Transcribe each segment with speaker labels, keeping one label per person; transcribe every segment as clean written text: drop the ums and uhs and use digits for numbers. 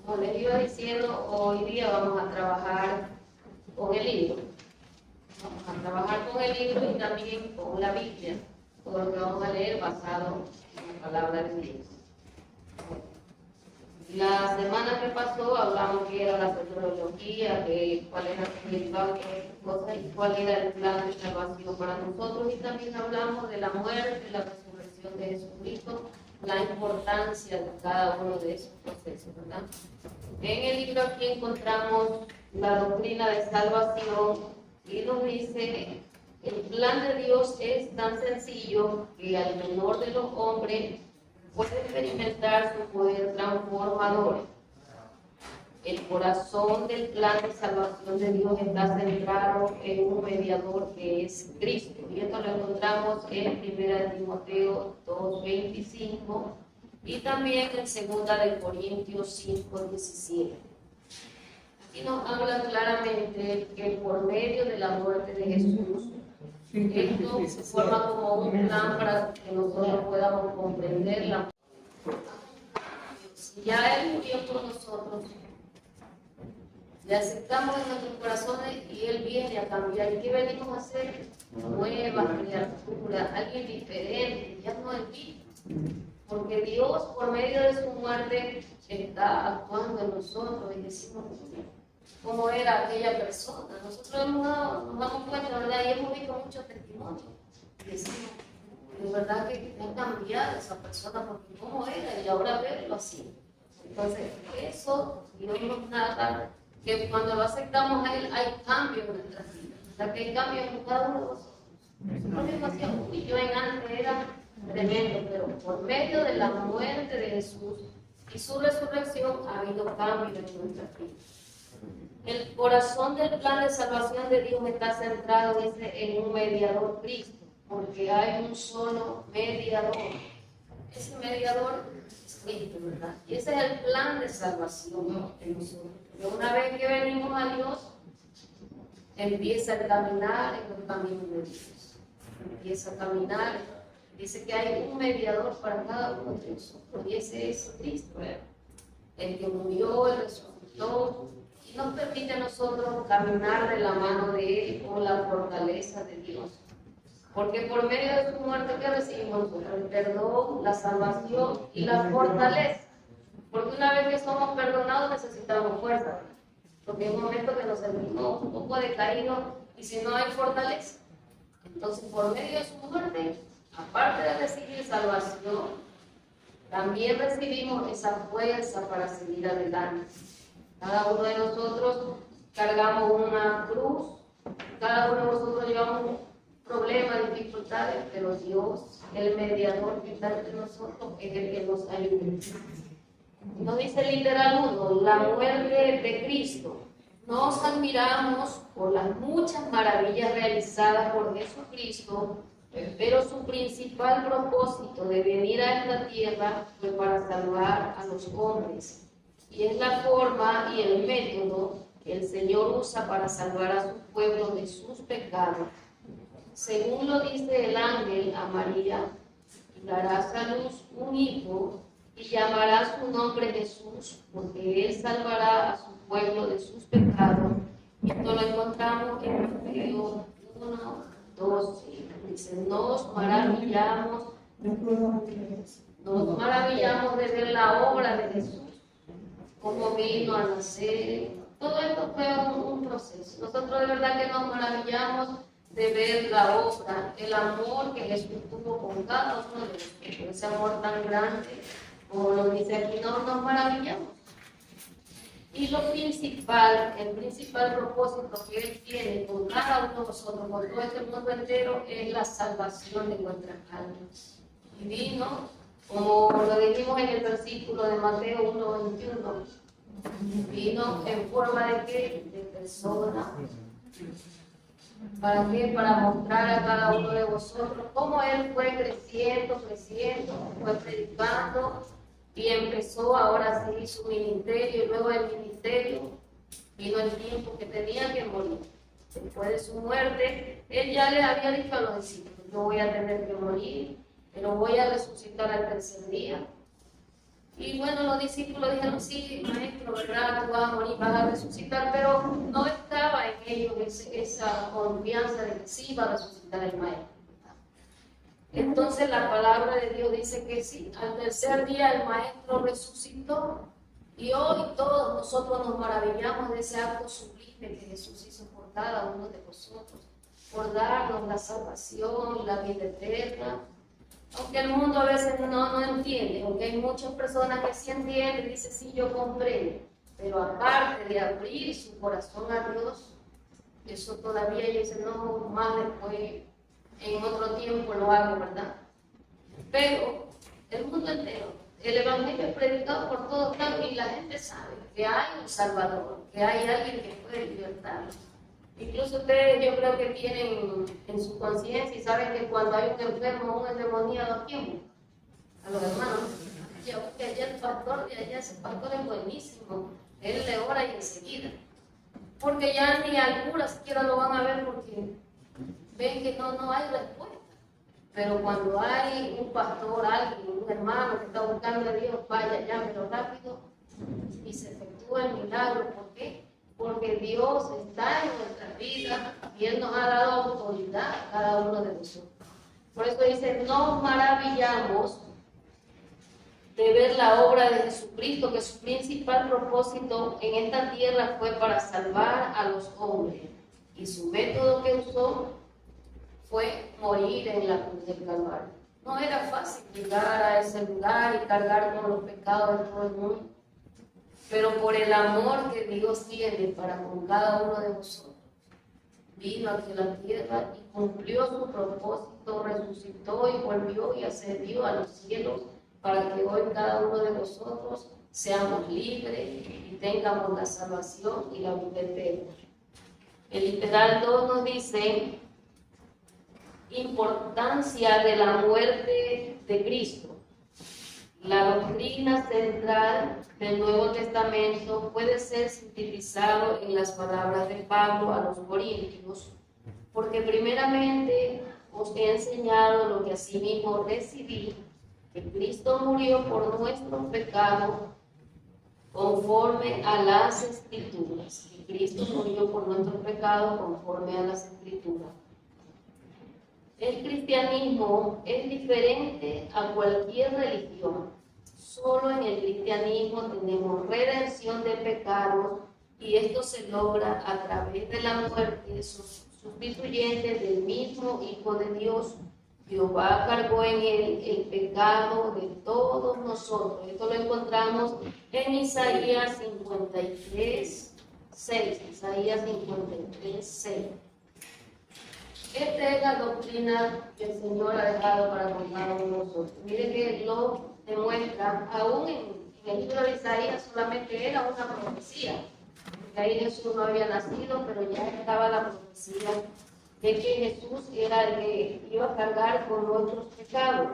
Speaker 1: Como les iba diciendo, hoy día vamos a trabajar con el libro. Vamos a trabajar con el libro y también con la Biblia, todo lo que vamos a leer basado en la palabra de Dios. La semana que pasó hablamos que era la soteriología, que cuál era el significado de estas cosas y cuál era el plan de salvación para nosotros, y también hablamos de la muerte, la resurrección de Jesucristo, la importancia de cada uno de esos procesos, ¿verdad? En el libro aquí encontramos la doctrina de salvación y nos dice: el plan de Dios es tan sencillo que al menor de los hombres puede experimentar su poder transformador. El corazón del plan de salvación de Dios está centrado en un mediador que es Cristo. Y esto lo encontramos en 1 Timoteo 2:25 y también en 2 Corintios 5:17. Aquí nos habla claramente que por medio de la muerte de Jesús, esto se forma como un plan para que nosotros podamos comprender la. Si ya Él murió por nosotros, le aceptamos en nuestros corazones y Él viene a cambiar. ¿Y qué venimos a hacer? Nueva criatura, alguien diferente, ya no es mismo. Porque Dios, por medio de su muerte, está actuando en nosotros y decimos cómo era aquella persona. Nosotros nos damos cuenta, ¿verdad? Y hemos visto muchos testimonios. Y decimos, de verdad que ha cambiado esa persona, porque cómo era, y ahora verlo así. Entonces, eso Dios nos narra que cuando lo aceptamos a Él hay cambio en nuestra vida. O sea, que hay cambio en cada uno de nosotros. Nosotros mismos decíamos, uy, yo en antes era tremendo, pero por medio de la muerte de Jesús y su resurrección ha habido cambio en nuestra vida. El corazón del plan de salvación de Dios está centrado en un mediador, Cristo, porque hay un solo mediador. Ese mediador es Cristo, ¿verdad? Y ese es el plan de salvación en nosotros. Porque una vez que venimos a Dios, empieza a caminar en los caminos de Dios. Empieza a caminar. Dice que hay un mediador para cada uno de nosotros, y ese es Cristo, ¿verdad? El que murió, el resucitó, y nos permite a nosotros caminar de la mano de Él con la fortaleza de Dios. Porque por medio de su muerte que recibimos el perdón, la salvación y la fortaleza. Porque una vez que somos perdonados necesitamos fuerza. Porque hay un momento que nos sentimos un poco decaídos y si no hay fortaleza. Entonces, por medio de su muerte, aparte de recibir salvación, también recibimos esa fuerza para seguir adelante. Cada uno de nosotros cargamos una cruz, cada uno de nosotros llevamos problemas, dificultades, pero Dios, el mediador que está entre nosotros, es el que nos ayuda. Nos dice el literal 1, la muerte de Cristo. Nos admiramos por las muchas maravillas realizadas por Jesucristo, pero su principal propósito de venir a esta tierra fue para salvar a los hombres. Y es la forma y el método que el Señor usa para salvar a su pueblo de sus pecados. Según lo dice el ángel a María, y darás a luz un hijo y llamará su nombre Jesús, porque él salvará a su pueblo de sus pecados. Y esto lo encontramos en Mateo 1:12. Dice, nos maravillamos de ver la obra de Jesús, cómo vino a nacer. Todo esto fue un proceso. Nosotros de verdad que nos maravillamos de ver la obra, el amor que Jesús tuvo con cada uno de nosotros, ese amor tan grande, como lo dice aquí, nos maravillamos. Y lo principal, el principal propósito que Él tiene con cada uno de nosotros, con todo este mundo entero, es la salvación de nuestras almas. Y vino, como lo dijimos en el versículo de Mateo 1:21, vino en forma de ¿qué? De persona. ¿Para qué? Para mostrar a cada uno de vosotros cómo Él fue creciendo, fue predicando y empezó ahora sí su ministerio. Y luego del ministerio vino el tiempo que tenía que morir. Después de su muerte, Él ya le había dicho a los discípulos, yo voy a tener que morir, pero voy a resucitar al tercer día. Y bueno, los discípulos dijeron, sí, maestro, ¿verdad? Tú vas a morir, vas a resucitar, pero no estaba en ellos esa confianza de que sí iba a resucitar el maestro. Entonces la palabra de Dios dice que sí, al tercer día el maestro resucitó y hoy todos nosotros nos maravillamos de ese acto sublime que Jesús hizo por cada uno de nosotros, por darnos la salvación, la vida eterna. Aunque el mundo a veces no entiende, aunque hay muchas personas que sí entienden, dicen sí, yo comprendo, pero aparte de abrir su corazón a Dios, eso todavía ellos dicen, no, más después, en otro tiempo lo hago, ¿verdad? Pero el mundo entero, el evangelio es predicado por todos lados y la gente sabe que hay un Salvador, que hay alguien que puede libertarlos. Incluso ustedes yo creo que tienen en su conciencia y saben que cuando hay un enfermo o un endemoniado, ¿a quién? A los hermanos. Ya que allá el pastor, ese pastor es buenísimo, él le ora y enseguida. Porque ya ni al cura siquiera lo van a ver porque ven que no hay respuesta. Pero cuando hay un pastor, alguien, un hermano que está buscando a Dios, vaya, llámelo rápido y se efectúa el milagro. ¿Por qué? Porque Dios está en nuestra vida y Él nos ha dado autoridad a cada uno de nosotros. Por eso dice, nos maravillamos de ver la obra de Jesucristo, que su principal propósito en esta tierra fue para salvar a los hombres. Y su método que usó fue morir en la cruz del Calvario. No era fácil llegar a ese lugar y cargar con los pecados de todo el mundo. Pero por el amor que Dios tiene para con cada uno de nosotros, vino aquí a la tierra y cumplió su propósito, resucitó y volvió y ascendió a los cielos para que hoy cada uno de nosotros seamos libres y tengamos la salvación y la vida eterna. El literal 2 nos dice importancia de la muerte de Cristo. La doctrina central del Nuevo Testamento puede ser sintetizado en las palabras de Pablo a los Corintios, porque primeramente os he enseñado lo que asimismo recibí, que Cristo murió por nuestros pecados conforme a las Escrituras. Que Cristo murió por nuestros pecados conforme a las Escrituras. El cristianismo es diferente a cualquier religión. Solo en el cristianismo tenemos redención de pecados y esto se logra a través de la muerte sustituyente del mismo Hijo de Dios. Jehová cargó en él el pecado de todos nosotros. Esto lo encontramos en Isaías 53, 6. Isaías 53, 6. Esta es la doctrina que el Señor ha dejado para con cada uno de nosotros. Mire que lo demuestra, aún en el libro de Isaías solamente era una profecía, porque ahí Jesús no había nacido, pero ya estaba la profecía de que Jesús era el que iba a cargar con nuestros pecados.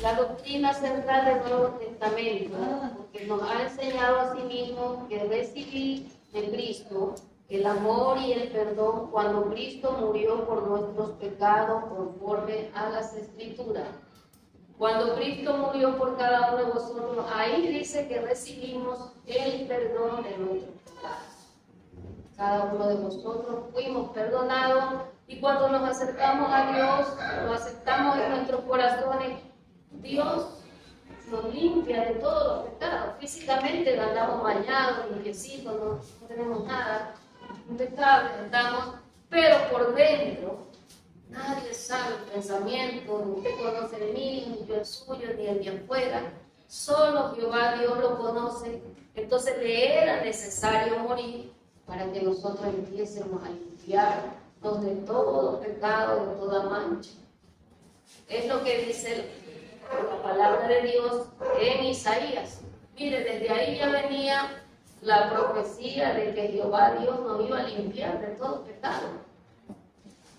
Speaker 1: La doctrina central del Nuevo Testamento, porque nos ha enseñado a sí mismo que recibir de Cristo el amor y el perdón cuando Cristo murió por nuestros pecados conforme a las Escrituras. Cuando Cristo murió por cada uno de vosotros, ahí dice que recibimos el perdón de nuestros pecados. Cada uno de nosotros fuimos perdonados y cuando nos acercamos a Dios, lo aceptamos en nuestros corazones, Dios nos limpia de todos los pecados. Físicamente andamos bañados, limpiecitos, no tenemos nada, impecables estamos, pero por dentro nadie sabe el pensamiento, ni usted conoce el mío, ni yo el suyo, ni el de afuera. Solo Jehová Dios lo conoce. Entonces le era necesario morir para que nosotros empiecemos a limpiarnos de todo pecado, de toda mancha. Es lo que dice la palabra de Dios en Isaías. Mire, desde ahí ya venía la profecía de que Jehová Dios nos iba a limpiar de todo pecado.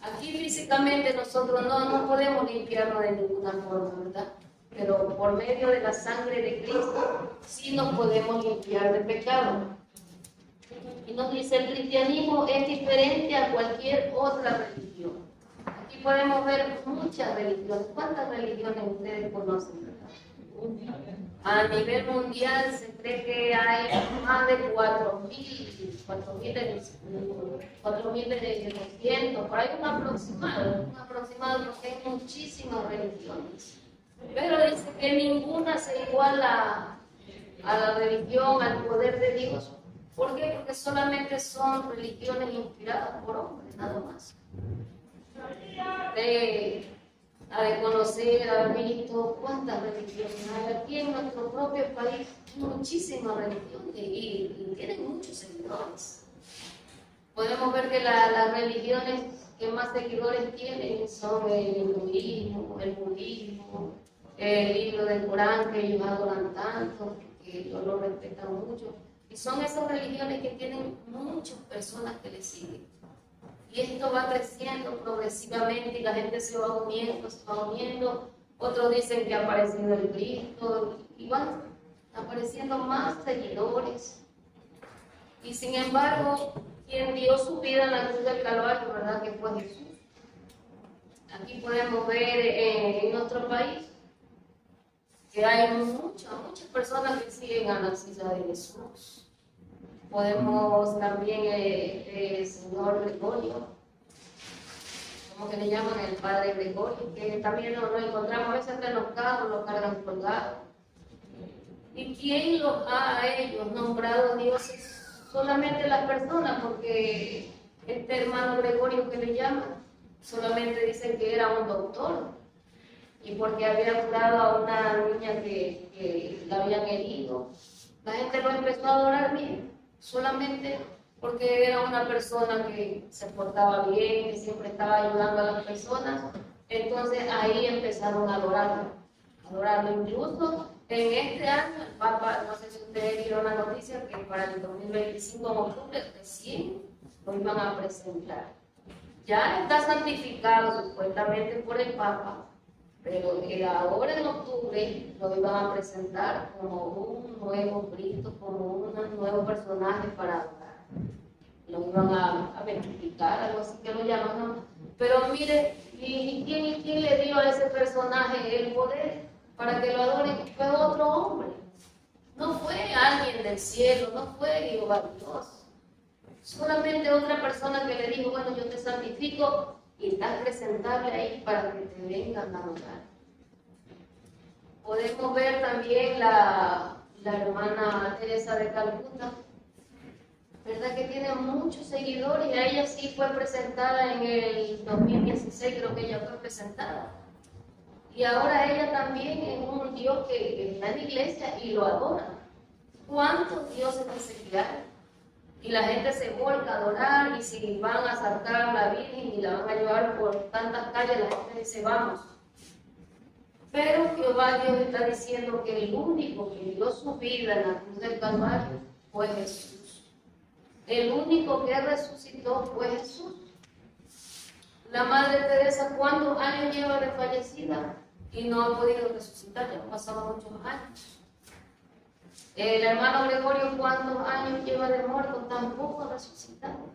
Speaker 1: Aquí físicamente nosotros no podemos limpiarnos de ninguna forma, ¿verdad? Pero por medio de la sangre de Cristo sí nos podemos limpiar de pecado. Y nos dice, el cristianismo es diferente a cualquier otra religión. Aquí podemos ver muchas religiones. ¿Cuántas religiones ustedes conocen, verdad? A nivel mundial se cree que hay más de 4.200, por ahí un aproximado porque hay muchísimas religiones. Pero dice que ninguna se iguala a la religión, al poder de Dios. ¿Por qué? Porque solamente son religiones inspiradas por hombres, nada más. A de conocer, haber visto cuántas religiones hay aquí en nuestro propio país, muchísimas religiones y tienen muchos seguidores. Podemos ver que las religiones que más seguidores tienen son el hinduismo, el budismo, el libro del Corán que ellos adoran tanto, que ellos lo respetan mucho. Y son esas religiones que tienen muchas personas que les siguen. Y esto va creciendo progresivamente y la gente se va uniendo. Otros dicen que ha aparecido el Cristo y van apareciendo más seguidores. Y sin embargo, quien dio su vida en la cruz del Calvario, ¿verdad? Que fue Jesús. Aquí podemos ver en nuestro país que hay muchas personas que siguen a la silla de Jesús. Podemos también el señor Gregorio, como que le llaman el padre Gregorio, que también lo encontramos a veces en los carros, lo cargan colgados. ¿Y quién los ha a ellos nombrado dioses? Solamente las personas, porque este hermano Gregorio que le llaman, solamente dicen que era un doctor, y porque había curado a una niña que la habían herido. La gente lo empezó a adorar bien, solamente porque era una persona que se portaba bien, que siempre estaba ayudando a las personas. Entonces ahí empezaron a adorarlo. Incluso en este año, el Papa, no sé si ustedes vieron la noticia, que para el 2025 de octubre recién lo iban a presentar. Ya está santificado supuestamente por el Papa, pero ahora en octubre lo iban a presentar como un nuevo Cristo, como un nuevo personaje para adorar. Lo iban a beatificar, algo así que lo llaman, ¿no? Pero mire, ¿y quién le dio a ese personaje el poder para que lo adoren? Fue otro hombre. No fue alguien del cielo, no fue Jehová Dios. Solamente otra persona que le dijo, bueno, yo te santifico y estás presentable ahí para que te vengan a adorar. Podemos ver también la hermana Teresa de Calcuta, ¿verdad? Que tiene muchos seguidores, y a ella sí fue presentada en el 2016, creo que ella fue presentada. Y ahora ella también es un Dios que está en la iglesia y lo adora. ¿Cuántos dioses que hay? Y la gente se volca a adorar, y si van a sacar a la Virgen y la van a llevar por tantas calles, la gente dice vamos. Pero Jehová Dios está diciendo que el único que dio su vida en la cruz del Calvario fue Jesús. El único que resucitó fue Jesús. La Madre Teresa, ¿cuántos años lleva de fallecida? Y no ha podido resucitar, ya han pasado muchos años. El hermano Gregorio, ¿cuántos años lleva de muerto? Tampoco ha resucitado.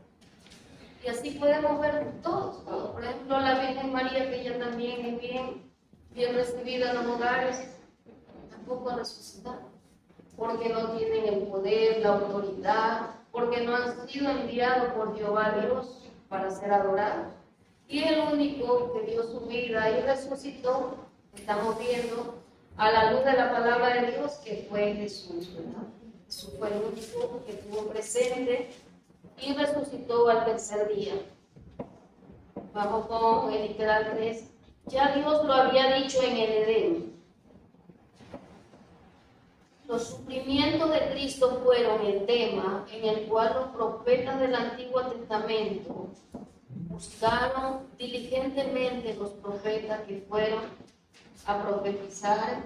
Speaker 1: Y así podemos ver todos. Por ejemplo, la Virgen María, que ella también es bien recibida en los hogares, tampoco ha resucitado. Porque no tienen el poder, la autoridad, porque no han sido enviados por Jehová Dios para ser adorados. Y el único que dio su vida y resucitó, estamos viendo a la luz de la palabra de Dios, que fue Jesús, ¿verdad? Jesús fue el único que estuvo presente y resucitó al tercer día. Vamos con el literal 3. Ya Dios lo había dicho en el Edén. Los sufrimientos de Cristo fueron el tema en el cual los profetas del Antiguo Testamento buscaron diligentemente, los profetas que fueron a profetizar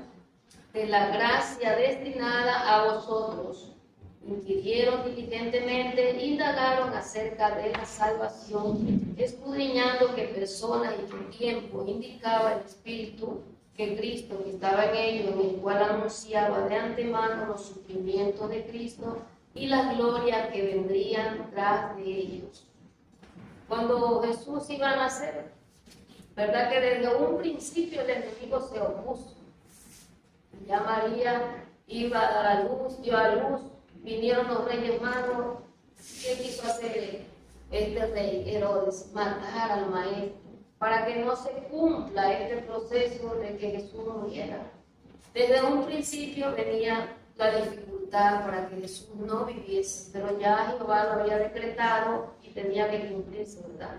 Speaker 1: de la gracia destinada a vosotros. Inquirieron diligentemente, indagaron acerca de la salvación, escudriñando qué persona y qué tiempo indicaba el Espíritu que Cristo que estaba en ellos, en el cual anunciaba de antemano los sufrimientos de Cristo y la gloria que vendrían tras de ellos. Cuando Jesús iba a nacer, ¿verdad? Que desde un principio el enemigo se opuso. Y Ya María iba a dar a luz, dio a luz, vinieron los reyes magos. ¿Qué quiso hacer este rey Herodes? Matar al maestro, para que no se cumpla este proceso de que Jesús muriera. Desde un principio venía la dificultad para que Jesús no viviese, pero ya Jehová lo había decretado y tenía que cumplirse, ¿verdad?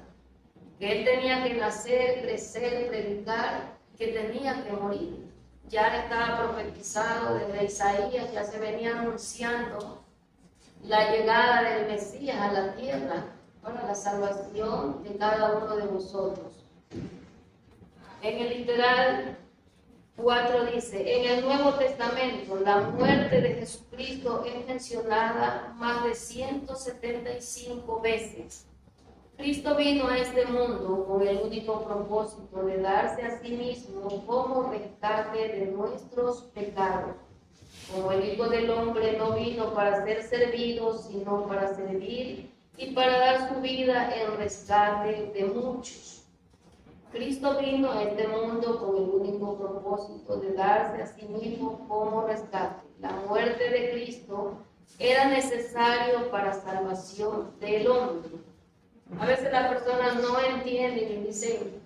Speaker 1: Que él tenía que nacer, crecer, predicar, que tenía que morir. Ya estaba profetizado desde Isaías, ya se venía anunciando la llegada del Mesías a la tierra para la salvación de cada uno de nosotros. En el literal 4 dice, en el Nuevo Testamento la muerte de Jesucristo es mencionada más de 175 veces. Cristo vino a este mundo con el único propósito de darse a sí mismo como rescate de nuestros pecados. Como el Hijo del Hombre no vino para ser servido, sino para servir y para dar su vida en rescate de muchos. Cristo vino a este mundo con el único propósito de darse a sí mismo como rescate. La muerte de Cristo era necesario para salvación del hombre. A veces las personas no entienden y dicen,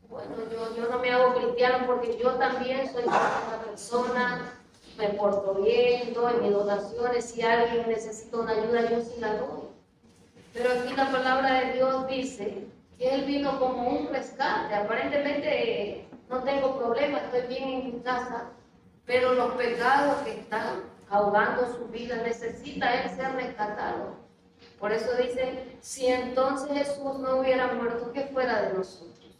Speaker 1: bueno, yo no me hago cristiano porque yo también soy una persona, me porto bien, doy mis donaciones, si alguien necesita una ayuda, yo sí la doy. Pero aquí la palabra de Dios dice que Él vino como un rescate. Aparentemente no tengo problema, estoy bien en mi casa, pero los pecados que están ahogando su vida necesita Él ser rescatado. Por eso dice, si entonces Jesús no hubiera muerto, ¿qué fuera de nosotros?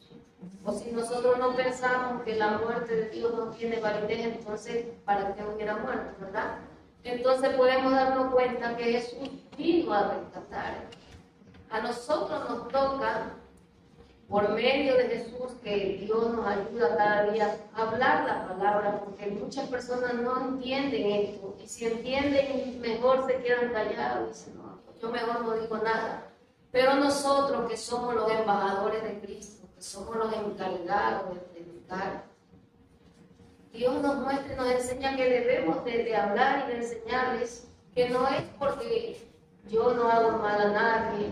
Speaker 1: O si nosotros no pensamos que la muerte de Dios no tiene validez, entonces, ¿para qué hubiera muerto, verdad? Entonces podemos darnos cuenta que Jesús vino a rescatar. A nosotros nos toca, por medio de Jesús, que Dios nos ayuda cada día a hablar la palabra, porque muchas personas no entienden esto. Y si entienden, mejor se quedan callados y dicen, no, yo mejor no digo nada. Pero nosotros que somos los embajadores de Cristo, que somos los encargados de predicar, Dios nos muestra y nos enseña que debemos de hablar y de enseñarles que no es porque yo no hago mal a nadie,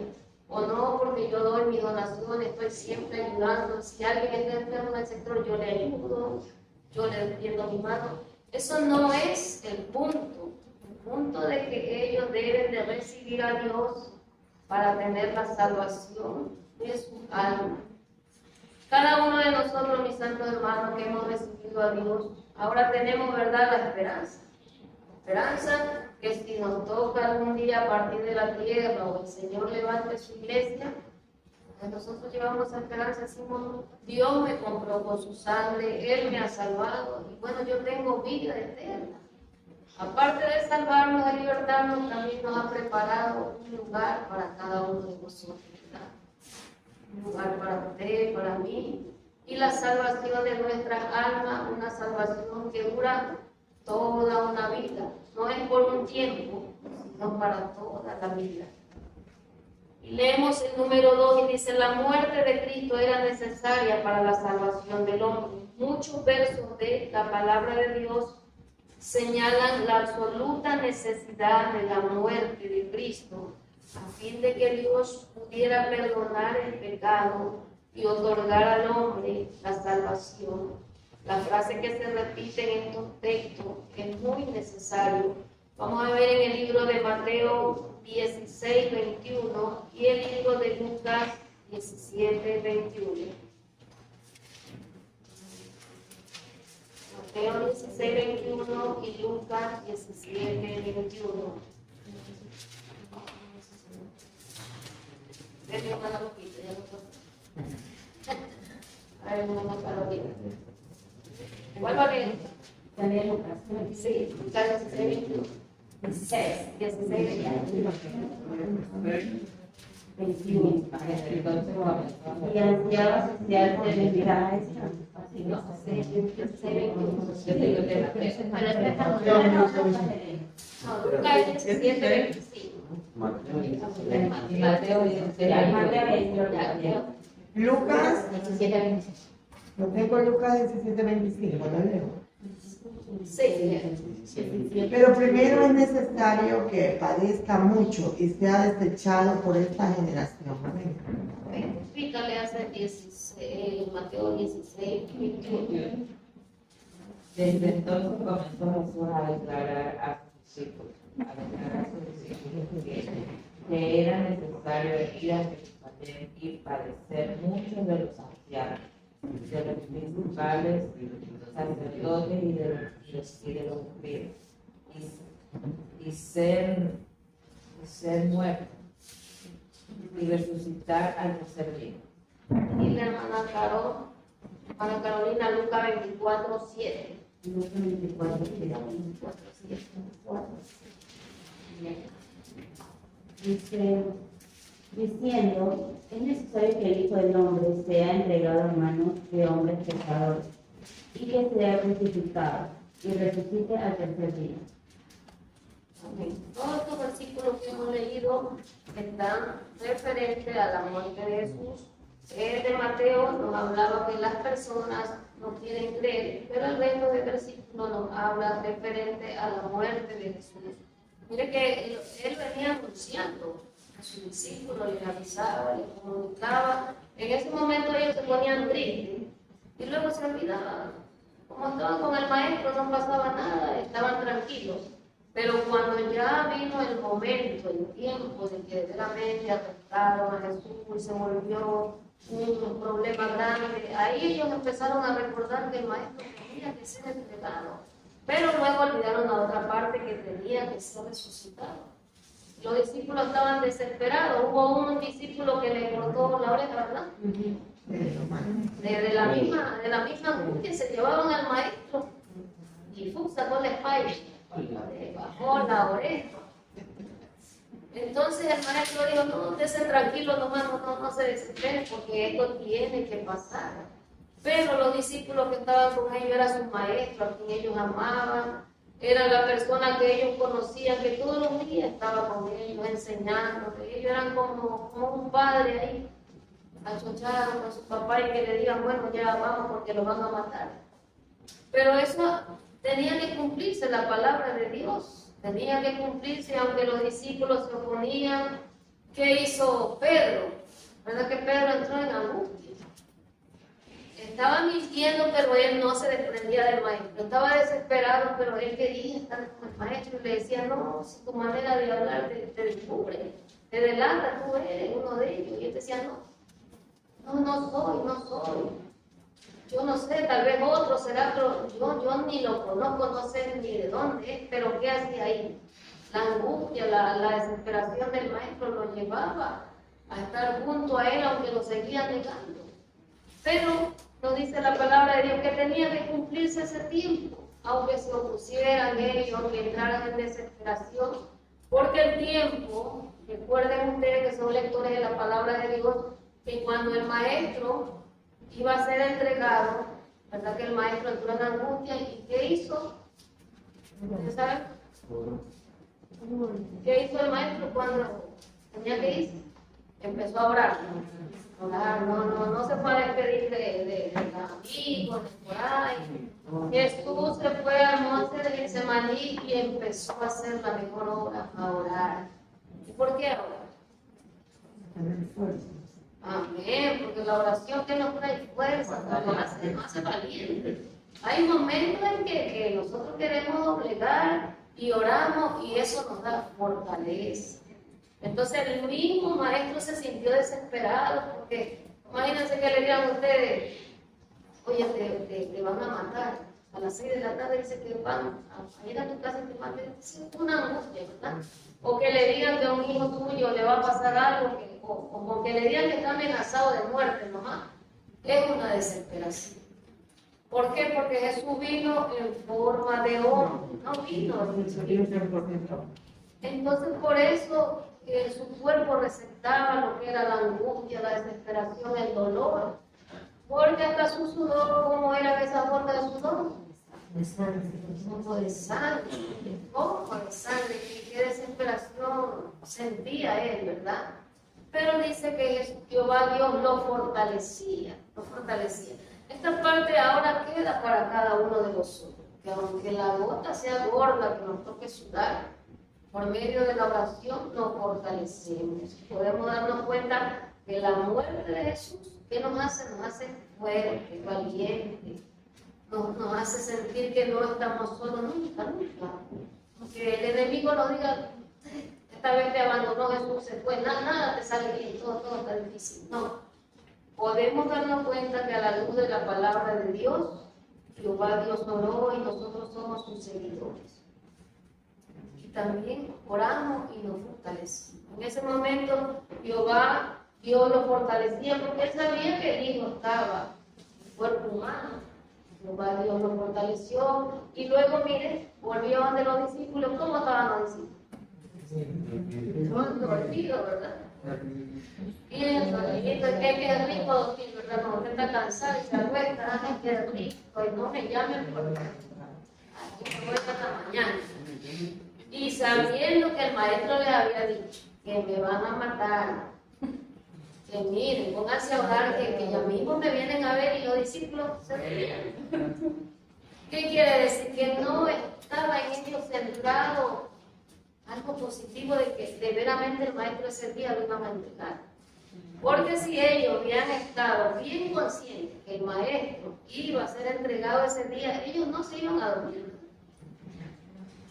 Speaker 1: o no porque yo doy mis donaciones, estoy siempre ayudando. Si alguien está enfermo en el sector, yo le ayudo, yo le tiendo mi mano. Eso no es el punto. El punto de que ellos deben de recibir a Dios para tener la salvación de su alma. Cada uno de nosotros, mis santos hermanos, que hemos recibido a Dios, ahora tenemos, ¿verdad?, la esperanza. Esperanza que si nos toca algún día partir de la tierra o el Señor levante su iglesia, nosotros llevamos esa esperanza, decimos, Dios me compró con su sangre, Él me ha salvado y bueno, yo tengo vida eterna. Aparte de salvarnos, de libertarnos, también nos ha preparado un lugar para cada uno de nosotros, ¿verdad? Un lugar para usted, para mí, y la salvación de nuestras almas, una salvación que dura toda una vida, no es por un tiempo, sino para toda la vida. Y leemos el número 2 y dice, la muerte de Cristo era necesaria para la salvación del hombre. Muchos versos de la palabra de Dios señalan la absoluta necesidad de la muerte de Cristo a fin de que Dios pudiera perdonar el pecado y otorgar al hombre la salvación. La frase que se repite en estos textos es muy necesario. Vamos a ver en el libro de Mateo 16, 21 y el libro de Lucas 17, 21. Mateo 16, 21 y Lucas 17, 21. Denme una poquito, ya lo puedo. A ver, una palomita. ¿Cuál va a leer?
Speaker 2: También Lucas.
Speaker 1: Sí, Lucas 16, 21. 16, 21.
Speaker 2: Y ancianos esenciales de identidad.
Speaker 1: No, 16, 21. No, Lucas 17, 25.
Speaker 2: Mateo 17.
Speaker 3: Lucas,
Speaker 2: 17, 26.
Speaker 3: lo tengo Lucas 17, 25, ¿no leo?
Speaker 1: 16.
Speaker 3: Pero primero es necesario que padezca mucho y sea desechado por esta generación. Amén.
Speaker 1: Explícale hace 16, Mateo 16, 21.
Speaker 2: Desde entonces comenzó Jesús a declarar a sus discípulos, que era necesario ir a Jerusalén y padecer muchos de los ancianos, de los principales sacerdotes y de los judíos, y ser muerto y resucitar al tercer día.
Speaker 1: Y la hermana Carolina, Lucas 24, 7.
Speaker 2: Lucas 24, 7. Dice, diciendo, es necesario que el Hijo del Hombre sea entregado a manos de hombres pecadores y que sea crucificado y resucite al tercer día.
Speaker 1: Amén. Todos estos versículos que hemos leído están referentes a la muerte de Jesús. El de Mateo nos hablaba que las personas no quieren creer, pero el resto del versículo nos habla referente a la muerte de Jesús. Mire que él venía anunciando a sus discípulos, les avisaba, les comunicaba. En ese momento ellos se ponían tristes y luego se olvidaban. Como estaban con el maestro, no pasaba nada, estaban tranquilos. Pero cuando ya vino el momento, el tiempo de que verdaderamente aceptaron a Jesús y se volvió un problema grande, ahí ellos empezaron a recordar que el maestro tenía que ser entregado. Pero luego olvidaron la otra parte, que tenía que ser resucitado. Los discípulos estaban desesperados. Hubo un discípulo que le cortó la oreja, ¿verdad? De la misma angustia se llevaron al maestro y sacó la espada y le bajó la oreja. Entonces el maestro dijo, no, esté tranquilo nomás, no se desesperen, porque esto tiene que pasar. Pero los discípulos que estaban con ellos eran sus maestros, a quien ellos amaban, era la persona que ellos conocían, que todos los días estaba con ellos, enseñándoles. Ellos eran como un padre ahí, achochados con su papá y que le digan, bueno, ya vamos porque los van a matar. Pero eso tenía que cumplirse, la palabra de Dios. Tenía que cumplirse, aunque los discípulos se oponían. ¿Qué hizo Pedro? ¿Verdad que Pedro entró en angustia? Estaba mintiendo, pero él no se desprendía del maestro. Estaba desesperado, pero él quería estar con el maestro y le decía, no, si tu manera de hablar te descubre, te delata, tú eres uno de ellos. Y él decía, no soy. Yo no sé, tal vez otro será, pero yo ni lo conozco, no sé ni de dónde es, pero ¿qué hacía ahí? La angustia, la desesperación del maestro lo llevaba a estar junto a él, aunque lo seguía negando. Pero nos dice la palabra de Dios que tenía que cumplirse ese tiempo, aunque se opusieran ellos, aunque entraran en desesperación, porque el tiempo, recuerden ustedes que son lectores de la palabra de Dios, que cuando el maestro iba a ser entregado, ¿verdad? Que el maestro entró en angustia y ¿qué hizo? ¿Ustedes saben? ¿Qué hizo el maestro cuando tenía que irse? Empezó a orar. No se fue a despedir de amigos, de por ahí. Jesús se fue al monte de Getsemaní y empezó a hacer la mejor obra, a orar. ¿Y por qué orar? Amén, porque la oración que nos trae fuerza, nos hace valiente. Hay momentos en que nosotros queremos doblegar y oramos y eso nos da fortaleza. Entonces el mismo maestro se sintió desesperado porque imagínense que le digan a ustedes, oye, te van a matar. A las 6 de la tarde dice que van a ir a tu casa y te maten. Es una angustia, ¿verdad? O que le digan que a un hijo tuyo le va a pasar algo, o que le digan que está amenazado de muerte nomás. Es una desesperación. ¿Por qué? Porque Jesús vino en forma de hombre, no vino en Entonces por eso su cuerpo receptaba lo que era la angustia, la desesperación, el dolor. Porque hasta su sudor, ¿cómo era esa forma de sudor? De sangre. Como de sangre. Como de sangre. Qué desesperación sentía él, ¿verdad? Pero dice que Jehová Dios lo fortalecía. Esta parte ahora queda para cada uno de nosotros. que aunque la gota sea gorda, que nos toque sudar, por medio de la oración nos fortalecemos. Podemos darnos cuenta que la muerte de Jesús, ¿qué nos hace? Nos hace fuertes, valientes, nos hace sentir que no estamos solos nunca, nunca. Que el enemigo nos diga, esta vez te abandonó Jesús, se fue, nada te sale bien, todo está difícil. No, podemos darnos cuenta que a la luz de la palabra de Dios, Jehová Dios oró y nosotros somos sus seguidores. Y también oramos y nos fortalecimos. En ese momento Jehová Dios lo fortalecía porque él sabía que el Hijo estaba en cuerpo humano. Jehová Dios lo fortaleció y luego, mire, volvió ante los discípulos. ¿Cómo estaban los discípulos? Estaban dormidos, ¿verdad? Bien, dormiditos, que rico dormir, ¿verdad? Cuando usted está cansado y se acuesta, ay, qué rico, y no me llamen porque aquí me voy hasta mañana. Y sabiendo que el maestro les había dicho que me van a matar, que miren, pónganse a orar, que ya mismo me vienen a ver y los discípulos se ríen. ¿Qué quiere decir? Que no estaba en ellos centrado algo positivo de que de veramente el maestro ese día lo iba a entregar. Porque si ellos habían estado bien conscientes que el maestro iba a ser entregado ese día, ellos no se iban a dormir.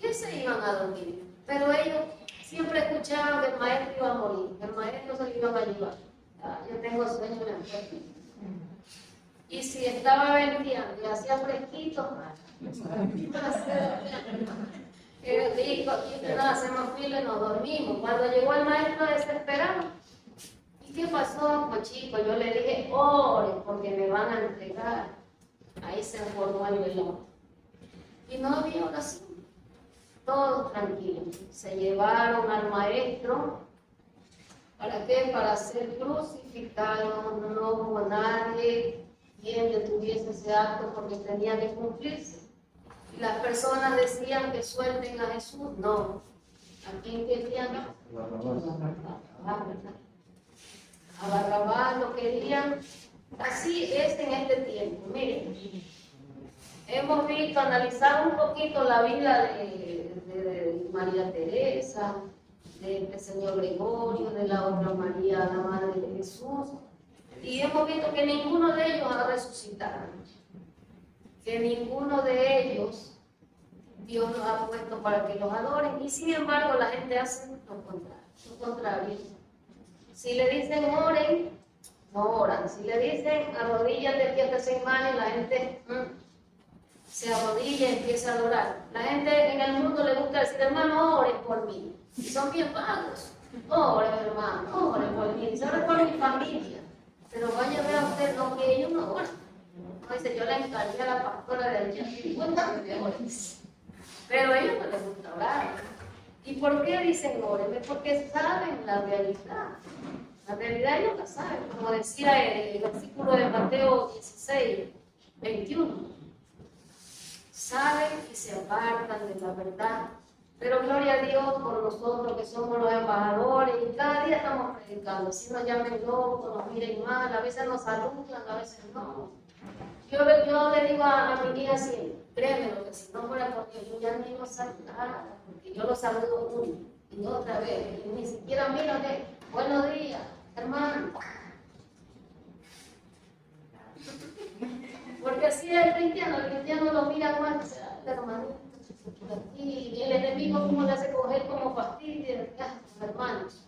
Speaker 1: ¿Qué se iban a dormir? Pero ellos siempre escuchaban que el maestro iba a morir, que el maestro se lo iba a llevar. Yo tengo sueño en el cuerpo. Y si estaba venteando y hacía fresquito, qué rico, aquí nos hacemos fila y nos dormimos. Cuando llegó el maestro desesperado, ¿y qué pasó? Pues chicos, yo le dije, oren porque me van a entregar. Ahí se formó el velón. Y no había oración. Todos tranquilos. Se llevaron al maestro. ¿Para qué? Para ser crucificado. No hubo nadie quien detuviese ese acto porque tenía que cumplirse. Y las personas decían que suelten a Jesús. No. ¿A quién querían? A Barrabás lo querían. Así es en este tiempo. Miren, hemos visto, analizado un poquito la vida de María Teresa, de este señor Gregorio, de la otra María, la madre de Jesús, y hemos visto que ninguno de ellos ha resucitado, que ninguno de ellos Dios los ha puesto para que los adoren, y sin embargo la gente hace lo contrario. Si le dicen oren, no oran. Si le dicen arrodíllate aquí hasta 6 años, la gente se arrodilla y empieza a adorar. La gente en el mundo le gusta decir, hermano, oren por mí. Y son bien vagos. Oren, hermano, oren por mí. Dice, oren por mi familia. Pero vaya a ver a usted lo que ellos no oran. No dice, yo le encargué a la pastora de allá. Cuéntame de ores. Pero a ellos no les gusta orar. ¿Y por qué dicen oren? Porque saben la realidad. La realidad ellos la saben. Como decía el versículo de Mateo 16, 21. Saben y se apartan de la verdad. Pero gloria a Dios por nosotros que somos los embajadores y cada día estamos predicando. Si nos llamen locos, nos miren mal, a veces nos saludan, a veces no. Yo le digo a mi hija así, créeme, que si no fuera porque yo ya no iba a saludar, porque yo lo saludo una y otra vez, y ni siquiera mira que buenos días, hermano. Porque así es el cristiano lo mira más, hermano. Y el enemigo como le hace coger como fastidio, hermanos.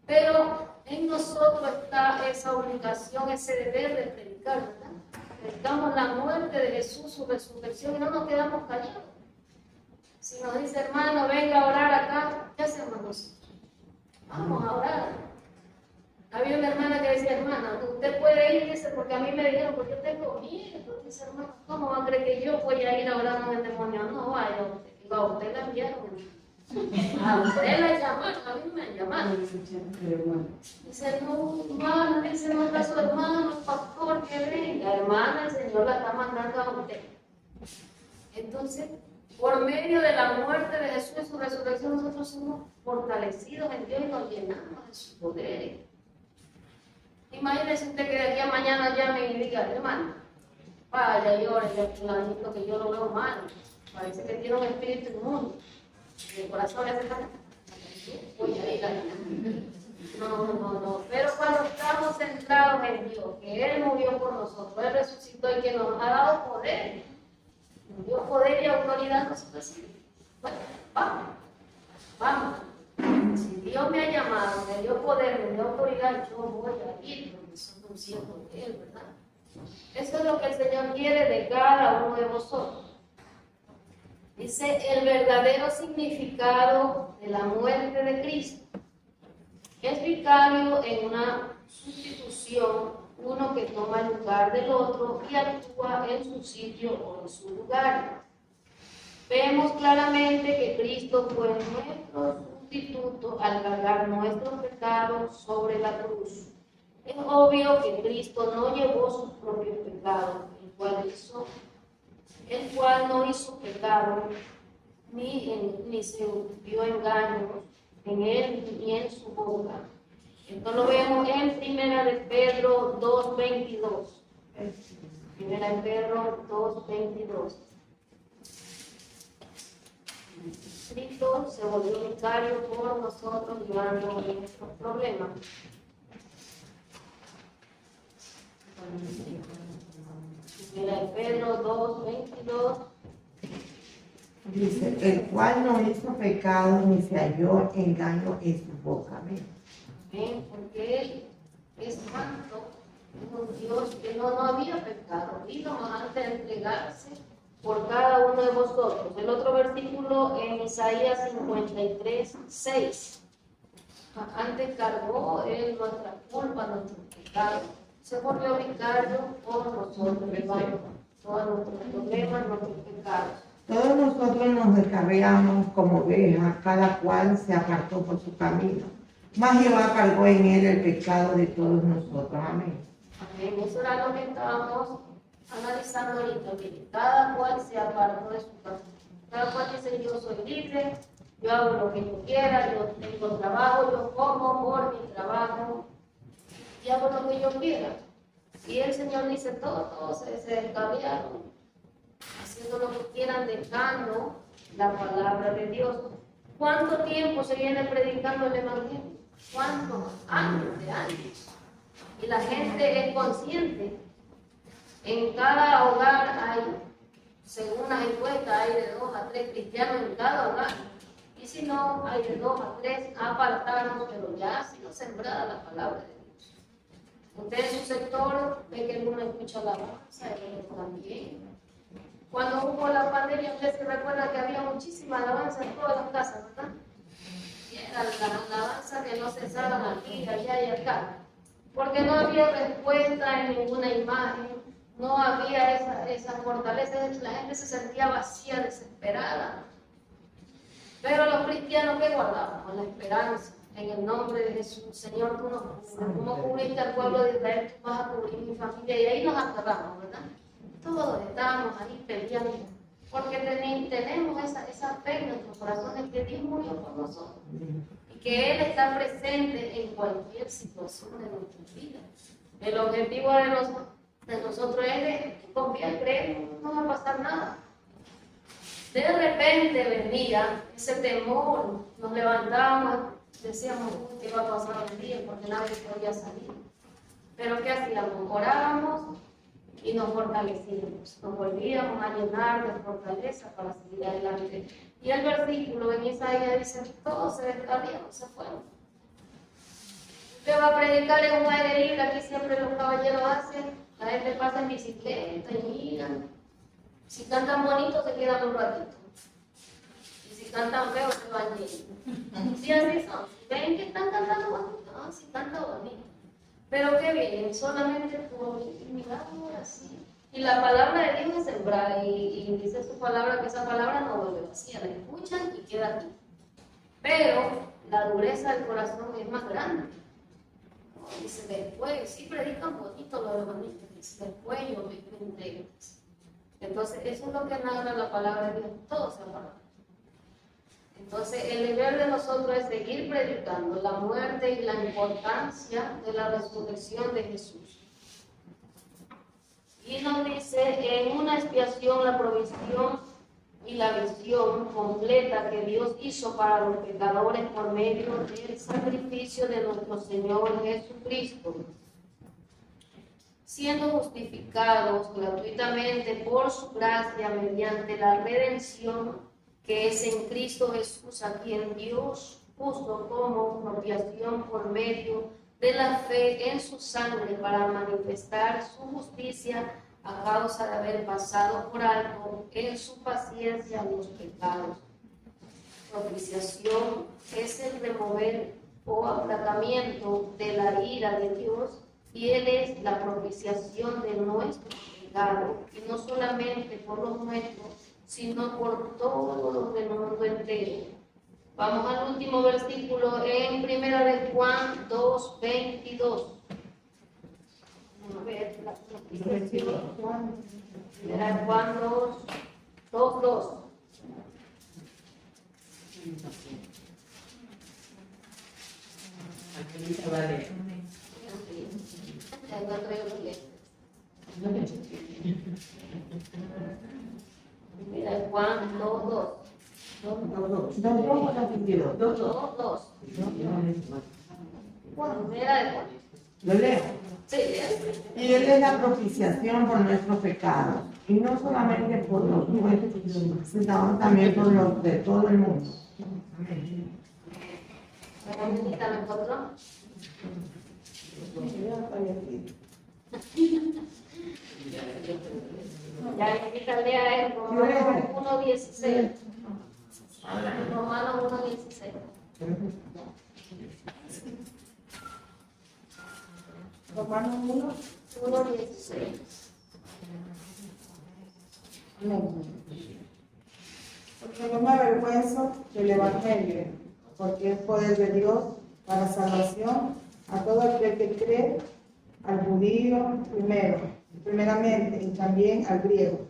Speaker 1: Pero en nosotros está esa obligación, ese deber de predicar, ¿verdad? Predicamos la muerte de Jesús, su resurrección y no nos quedamos callados. Si nos dice, hermano, venga a orar acá, ¿qué hacemos nosotros? Vamos a orar. Había una hermana que decía, hermana, usted puede ir, dice, porque a mí me dijeron, porque yo tengo miedo. Dice, hermano, ¿cómo va a creer que yo voy a ir a orar con el demonio? No vaya, digo, a usted la enviaron. A usted la llamaron, a mí me han llamado. Dice, no, hermana, dice, no está su hermano, pastor, que venga. Hermana, el Señor la está mandando a usted. Entonces, por medio de la muerte de Jesús y su resurrección, nosotros somos fortalecidos en Dios y nos llenamos de su poder. Imagínese usted que de aquí a mañana llame y diga, hermano, vaya y ore, lo que yo lo veo malo. Parece que tiene un espíritu inmundo. Y el corazón le hace voy a ir allá. No. Pero cuando estamos centrados en Dios, que Él murió por nosotros, Él resucitó y que nos ha dado poder, nos dio poder y autoridad, nosotros sí. Bueno, vamos. Si Dios me ha llamado, me dio poder, me dio autoridad, yo voy a ir, porque soy un siervo de Él, ¿verdad? Eso es lo que el Señor quiere de cada uno de vosotros. Dice el verdadero significado de la muerte de Cristo. Es vicario en una sustitución, uno que toma el lugar del otro y actúa en su sitio o en su lugar. Vemos claramente que Cristo fue nuestro sustituto al cargar nuestros pecados sobre la cruz. Es obvio que Cristo no llevó sus propios pecados, el cual no hizo pecado, ni se vio engaños en él ni en su boca. Esto lo vemos en 1 de Pedro 2:22. 1 de Pedro 2:22. Cristo se volvió vicario por nosotros llevando nuestros problemas. Primera de Pedro 2:22.
Speaker 3: Dice, el cual no hizo pecado ni se halló engaño en su boca. Amén.
Speaker 1: Amén, porque Él es santo, es un Dios que no había pecado, vino antes de entregarse por cada uno de vosotros. El otro versículo en Isaías 53:6. Antes cargó Él nuestra culpa, nuestro pecado. Se volvió vicario por nosotros, llevando todos nuestros problemas, nuestros pecados.
Speaker 3: Todos nosotros nos descarriamos como ovejas, cada cual se apartó por su camino. Mas Jehová cargó en él el pecado de todos nosotros. Amén.
Speaker 1: Amén. Eso era lo que estábamos analizando ahorita, que cada cual se apartó de su camino. Cada cual dice, yo soy libre, yo hago lo que yo quiera, yo tengo trabajo, yo como por mi trabajo y hago lo que yo quiera. Y el Señor dice, todos se descarriaron, haciendo lo que quieran, dejando la palabra de Dios. ¿Cuánto tiempo se viene predicando el Evangelio? ¿Cuántos años de años? Y la gente es consciente. En cada hogar hay, según las encuestas, hay de 2 a 3 cristianos en cada hogar. Y si no, hay de 2 a 3 apartados, pero ya ha sido sembrada la palabra de Dios. Usted en su sector ve que uno escucha alabanza, el otro también. Cuando hubo la pandemia, usted se recuerda que había muchísima alabanza en todas las casas, ¿verdad? Y era la alabanza que no cesaban aquí, allá y acá. Porque no había respuesta en ninguna imagen, no había esa fortaleza, la gente se sentía vacía, desesperada. Pero los cristianos, ¿qué guardaban? La esperanza, en el nombre de Jesús. Señor, tú nos cubres, como cubriste al pueblo de Israel, tú vas a cubrir mi familia. Y ahí nos agarramos, ¿verdad? Todos estábamos ahí peleando, porque tenemos esa fe en nuestros corazones que Dios murió por nosotros y que Él está presente en cualquier situación de nuestra vida. El objetivo de nosotros es de confiar, creer, no va a pasar nada. De repente venía ese temor, nos levantábamos, decíamos qué va a pasar el día porque nadie podía salir. Pero ¿qué hacíamos? Orábamos y nos fortalecíamos, nos volvíamos a llenar de fortaleza para seguir adelante. Y el versículo en Isaías dice, todos se descarriaron, se fueron. Usted va a predicar en un aire libre, aquí siempre los caballeros hacen, la gente pasa en bicicleta y miran. Si cantan bonito se quedan un ratito. Y si cantan feo se van yendo. Sí, así son. ¿Ven que están cantando bonito? No, si cantan bonito. Pero que vienen solamente por mirar así. Y la palabra de Dios es sembrar, y dice su palabra que esa palabra no vuelve vacía, la escuchan y queda aquí. Pero la dureza del corazón es más grande. Dice después, sí predican bonito los evangelistas, dice después yo me entrego. Entonces eso es lo que narra la palabra de Dios, todo se apaga. Entonces, el deber de nosotros es seguir predicando la muerte y la importancia de la resurrección de Jesús. Y nos dice, en una expiación, la provisión y la visión completa que Dios hizo para los pecadores por medio del sacrificio de nuestro Señor Jesucristo, siendo justificados gratuitamente por su gracia mediante la redención que es en Cristo Jesús, a quien Dios puso como propiciación por medio de la fe en su sangre para manifestar su justicia a causa de haber pasado por alto en su paciencia los pecados. Propiciación es el remover o aplacamiento de la ira de Dios, y Él es la propiciación de nuestro pecado, y no solamente por los nuestros, sino por todos los del mundo entero. Vamos al último versículo en 1 de Juan 2:22. Vamos a ver la propiciación. 1 de Juan 2:2.
Speaker 2: Angelita vale.
Speaker 1: Ya no traigo los lentes. 1 de Juan 2:2.
Speaker 3: 2:22.
Speaker 1: 2:2. Primera de Juan.
Speaker 3: Lo leo.
Speaker 1: Sí, bien.
Speaker 3: Y Él es la propiciación por nuestros pecados, y no solamente por los nuestros, sino también por los de todo el mundo.
Speaker 1: Angelita, ¿me encontró? Ya, Angelita, lea el Romanos 1:16. Romanos 1:16.
Speaker 4: Romanos
Speaker 1: 1:16.
Speaker 4: porque no me avergüenzo del Evangelio, porque es poder de Dios para salvación a todo aquel que cree, al judío primeramente, y también al griego.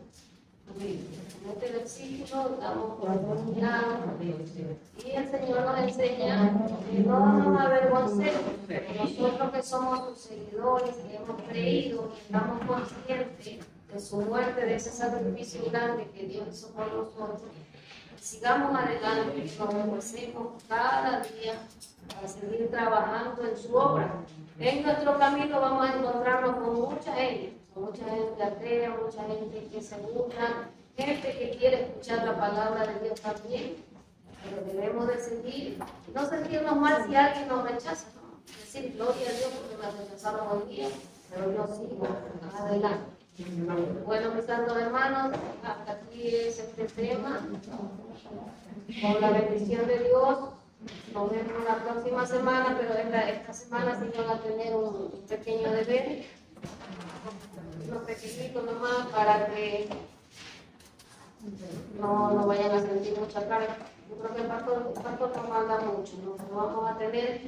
Speaker 1: En este versículo damos por terminado y el Señor nos enseña que no nos avergoncemos, nosotros que somos sus seguidores, que hemos creído, que estamos conscientes de su muerte, de ese sacrificio grande que Dios hizo por nosotros. Sigamos adelante, nos esforcemos cada día para seguir trabajando en su obra. En nuestro camino vamos a encontrarnos con mucha gente atea, mucha gente que se burla, gente que quiere escuchar la palabra de Dios también, pero debemos de seguir, no sentirnos mal si alguien nos rechaza, ¿no? Decir gloria a Dios porque me rechazaron hoy día, pero yo sigo adelante. Bueno, mis santos hermanos, hasta aquí es este tema. Con la bendición de Dios, nos vemos la próxima semana, pero esta semana sí van a tener un pequeño deber, unos pequeñitos nomás, para que no vayan a sentir mucha carga. Yo creo que el pastor nos manda mucho, ¿no? Pero vamos a tener,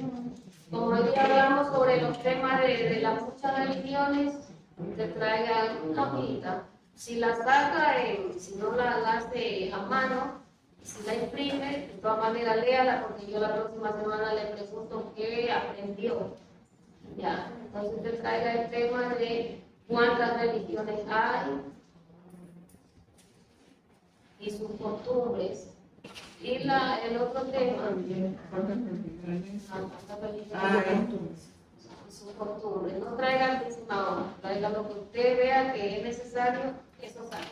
Speaker 1: como hoy día hablamos sobre los temas de las muchas religiones, te traigan una hojita. Si la saca, si no la hace a mano, si la imprime, de todas maneras léala, porque yo la próxima semana le pregunto qué aprendió. Ya, entonces te traiga el tema de cuántas religiones hay y sus costumbres. Y el otro tema, sus costumbres. No traiga encima, traiga lo que usted vea que es necesario, eso sabe.